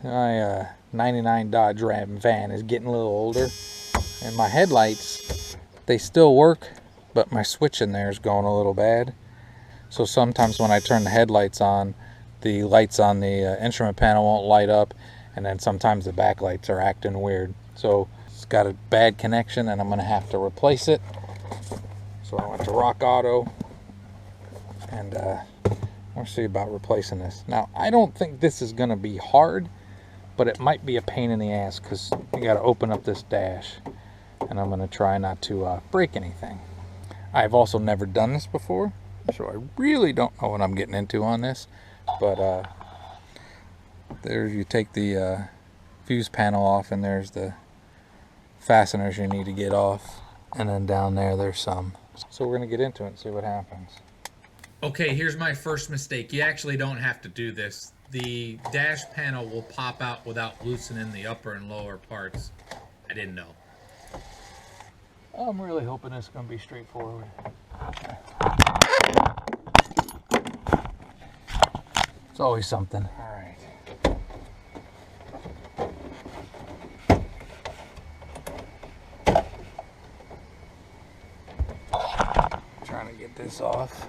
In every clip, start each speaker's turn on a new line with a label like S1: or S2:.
S1: My 99 Dodge Ram van is getting a little older, and my headlights, they still work, but my switch in there is going a little bad. So sometimes when I turn the headlights on, the lights on the instrument panel won't light up, and then sometimes the backlights are acting weird. So it's got a bad connection, and I'm going to have to replace it. So I went to Rock Auto, and we'll see about replacing this. Now, I don't think this is going to be hard, but it might be a pain in the ass because you got to open up this dash, and I'm going to try not to break anything. I've also never done this before, so I really don't know what I'm getting into on this. But there you take the fuse panel off, and there's the fasteners you need to get off, and then down there's some. So we're going to get into it and see what happens.
S2: Okay, here's my first mistake. You actually don't have to do this. The dash panel will pop out without loosening the upper and lower parts. I didn't know.
S1: I'm really hoping it's going to be straightforward. It's always something. All right. Trying to get this off.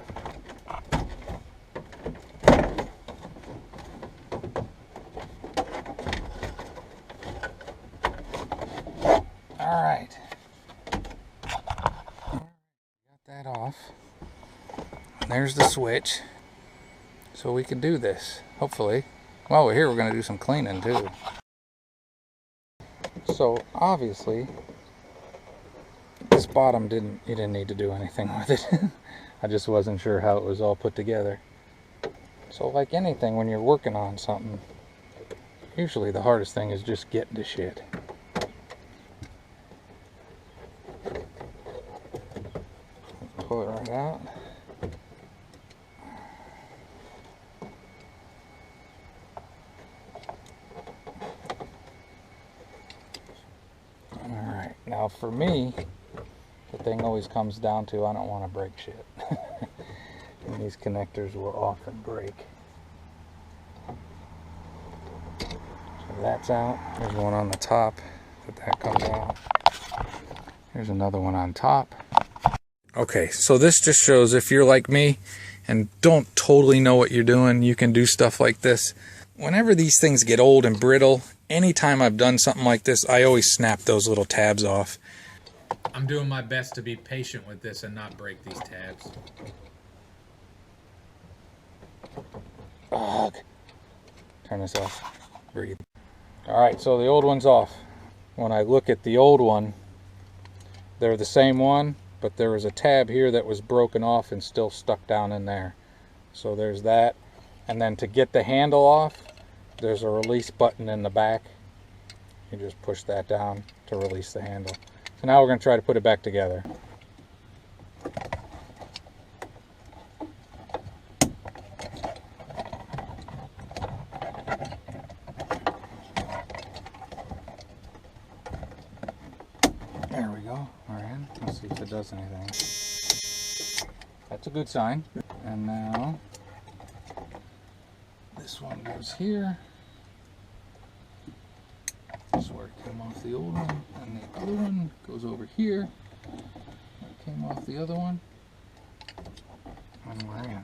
S1: All right. Got that off. There's the switch. So we can do this, hopefully. While we're here, we're going to do some cleaning too. So obviously, this bottom you didn't need to do anything with it. I just wasn't sure how it was all put together. So like anything, when you're working on something, usually the hardest thing is just getting to shit. Pull it right out. Alright, now for me, the thing always comes down to I don't want to break shit. And these connectors will often break. So that's out. There's one on the top that comes out. Here's another one on top. Okay, so this just shows if you're like me and don't totally know what you're doing, you can do stuff like this. Whenever these things get old and brittle, anytime I've done something like this, I always snap those little tabs off.
S2: I'm doing my best to be patient with this and not break these tabs.
S1: Ugh. Turn this off. Breathe. Alright, so the old one's off. When I look at the old one, they're the same one, but there was a tab here that was broken off and still stuck down in there. So there's that. And then to get the handle off, there's a release button in the back. You just push that down to release the handle. So now we're going to try to put it back together. There we go. Alright, let's see if it does anything. That's a good sign. And now this one goes here. This is where it came off the old one. And the other one goes over here. It came off the other one. And we're in.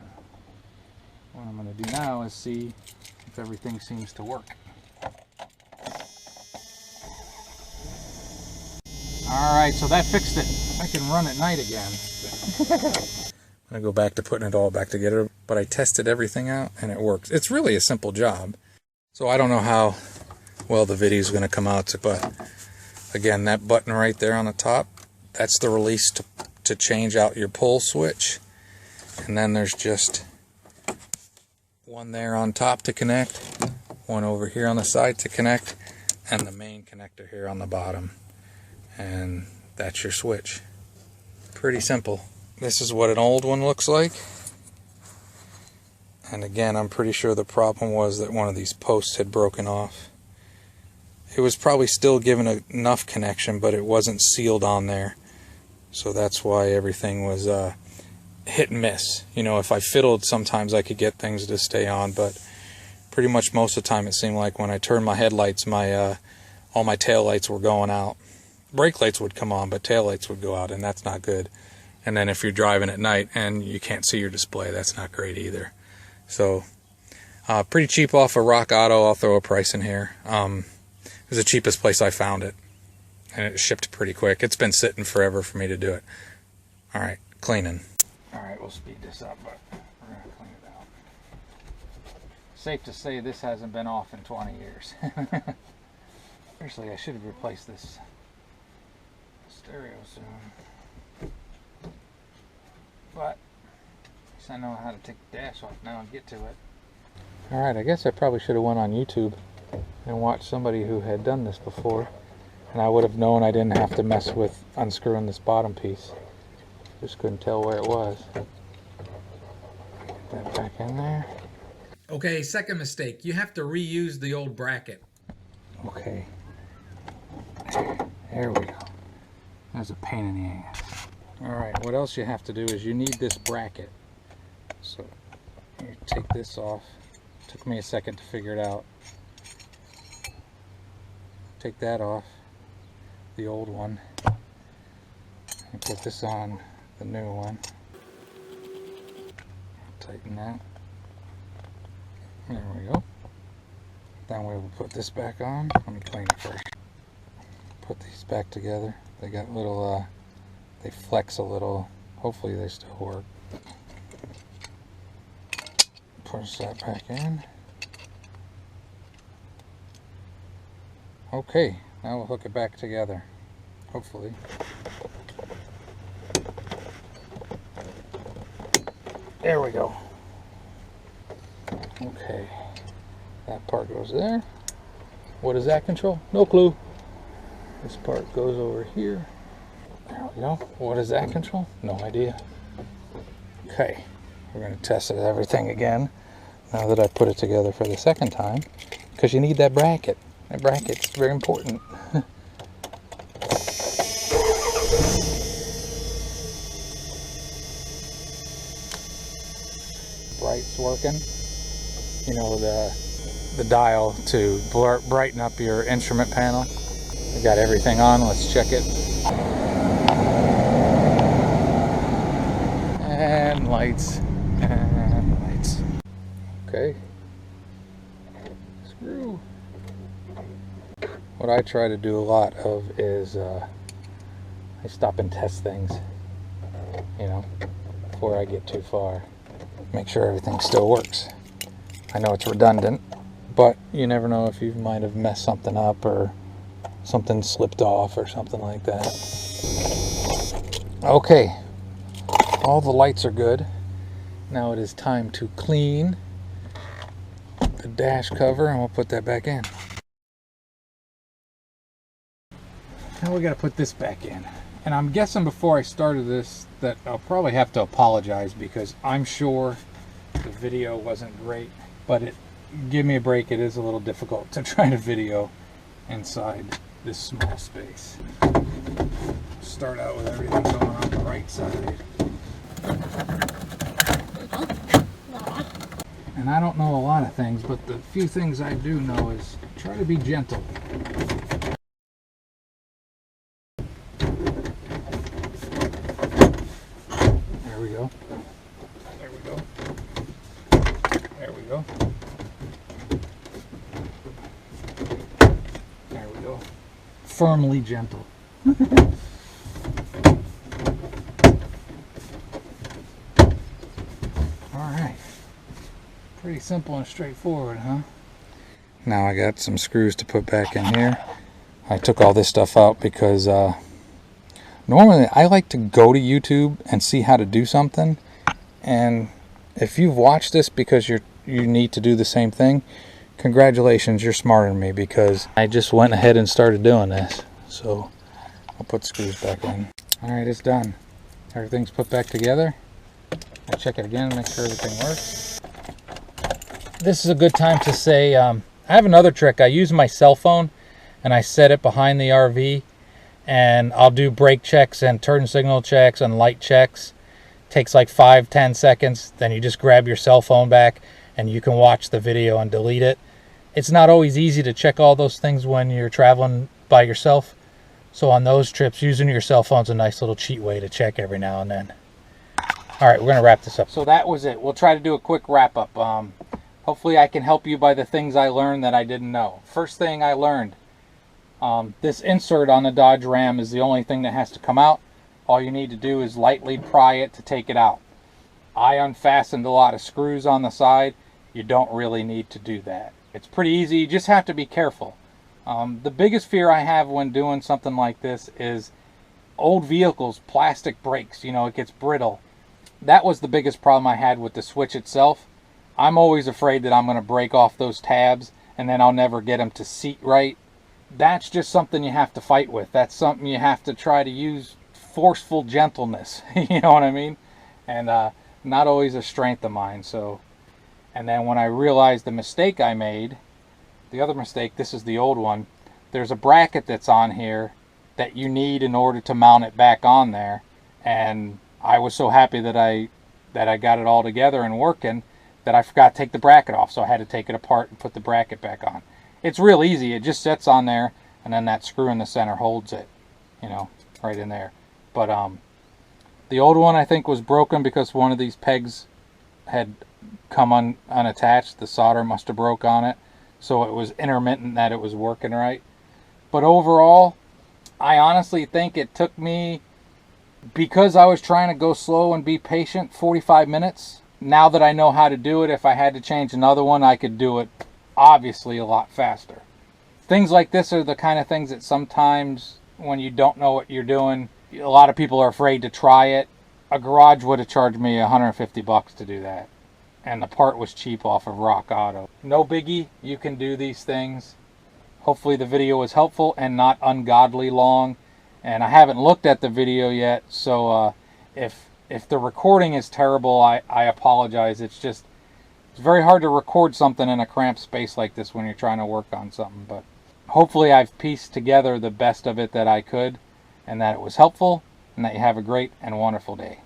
S1: What I'm going to do now is see if everything seems to work. Alright, so that fixed it. I can run at night again. I'm going to go back to putting it all back together, but I tested everything out and it works. It's really a simple job. So I don't know how well the video is going to come out, but again, that button right there on the top, that's the release to change out your pull switch. And then there's just one there on top to connect, one over here on the side to connect, and the main connector here on the bottom. And that's your switch. Pretty simple. This is what an old one looks like. And again, I'm pretty sure the problem was that one of these posts had broken off. It was probably still given enough connection, but it wasn't sealed on there. So that's why everything was hit and miss. You know, if I fiddled, sometimes I could get things to stay on, but Pretty much most of the time it seemed like when I turned my headlights, all my tail lights were going out. Brake lights would come on, but tail lights would go out, and that's not good. And then if you're driving at night and you can't see your display, that's not great either. So pretty cheap off of Rock Auto. I'll throw a price in here. It was the cheapest place I found it, and it shipped pretty quick. It's been sitting forever for me to do it. All right, cleaning. All right, we'll speed this up, but we're going to clean it out. Safe to say this hasn't been off in 20 years. Seriously, I should have replaced this stereo soon. But at least I know how to take the dash off now and get to it. All right, I guess I probably should have went on YouTube and watched somebody who had done this before, and I would have known I didn't have to mess with unscrewing this bottom piece. Just couldn't tell where it was. Get that back in there.
S2: Okay, second mistake. You have to reuse the old bracket.
S1: Okay. There we go. That's a pain in the ass. Alright, what else you have to do is you need this bracket. So, you take this off. Took me a second to figure it out. Take that off, the old one, and put this on the new one. Tighten that. There we go. Then we will put this back on. Let me clean it first. Put these back together. They got little, they flex a little. Hopefully they still work. Push that back in. Okay, now we'll hook it back together. Hopefully. There we go. Okay, that part goes there. What does that control? No clue. This part goes over here. There we go. What does that control? No idea. Okay, we're going to test everything again now that I put it together for the second time, because you need that bracket. That bracket's very important. Bright's working. You know, the dial to brighten up your instrument panel. We got everything on. Let's check it. And lights. And lights. Okay. Screw. What I try to do a lot of is I stop and test things, you know, before I get too far. Make sure everything still works. I know it's redundant, but you never know if you might have messed something up or something slipped off or something like that. Okay, all the lights are good. Now it is time to clean the dash cover, and we'll put that back in. Now we got to put this back in. And I'm guessing before I started this that I'll probably have to apologize, because I'm sure the video wasn't great, but give me a break. It is a little difficult to try to video inside this small space. Start out with everything going on the right side. And I don't know a lot of things, but the few things I do know is try to be gentle. There we go. There we go. There we go. There we go. Firmly gentle. Alright. Pretty simple and straightforward, huh? Now I got some screws to put back in here. I took all this stuff out because normally I like to go to YouTube and see how to do something, and if you've watched this because you need to do the same thing, congratulations, you're smarter than me, because I just went ahead and started doing this. So I'll put screws back in. Alright, it's done. Everything's put back together. I'll check it again, make sure everything works. This is a good time to say, I have another trick. I use my cell phone and I set it behind the RV, and I'll do brake checks and turn signal checks and light checks. Takes like 5-10 seconds. Then you just grab your cell phone back and you can watch the video and delete it. It's not always easy to check all those things when you're traveling by yourself. So on those trips, using your cell phone's a nice little cheat way to check every now and then. All right, we're going to wrap this up. So that was it. We'll try to do a quick wrap up. Hopefully I can help you by the things I learned that I didn't know. First thing I learned, this insert on the Dodge Ram is the only thing that has to come out. All you need to do is lightly pry it to take it out. I unfastened a lot of screws on the side. You don't really need to do that. It's pretty easy. You just have to be careful. The biggest fear I have when doing something like this is old vehicles, plastic brakes, you know, it gets brittle. That was the biggest problem I had with the switch itself. I'm always afraid that I'm going to break off those tabs and then I'll never get them to seat right. That's just something you have to fight with. That's something you have to try to use forceful gentleness, you know what I mean? And not always a strength of mine. So, and then when I realized the mistake I made, the other mistake, this is the old one, there's a bracket that's on here that you need in order to mount it back on there. And I was so happy that I got it all together and working that I forgot to take the bracket off. So I had to take it apart and put the bracket back on. It's real easy. It just sits on there and then that screw in the center holds it, you know, right in there. But the old one I think was broken because one of these pegs had come unattached. The solder must have broke on it. So it was intermittent that it was working right. But overall, I honestly think it took me, because I was trying to go slow and be patient, 45 minutes. Now that I know how to do it, if I had to change another one, I could do it obviously a lot faster. Things like this are the kind of things that sometimes when you don't know what you're doing, a lot of people are afraid to try it. A garage would have charged me $150 to do that. And the part was cheap off of Rock Auto. No biggie, you can do these things. Hopefully the video was helpful and not ungodly long. And I haven't looked at the video yet, so if the recording is terrible, I apologize. It's very hard to record something in a cramped space like this when you're trying to work on something. But hopefully I've pieced together the best of it that I could, and that it was helpful, and that you have a great and wonderful day.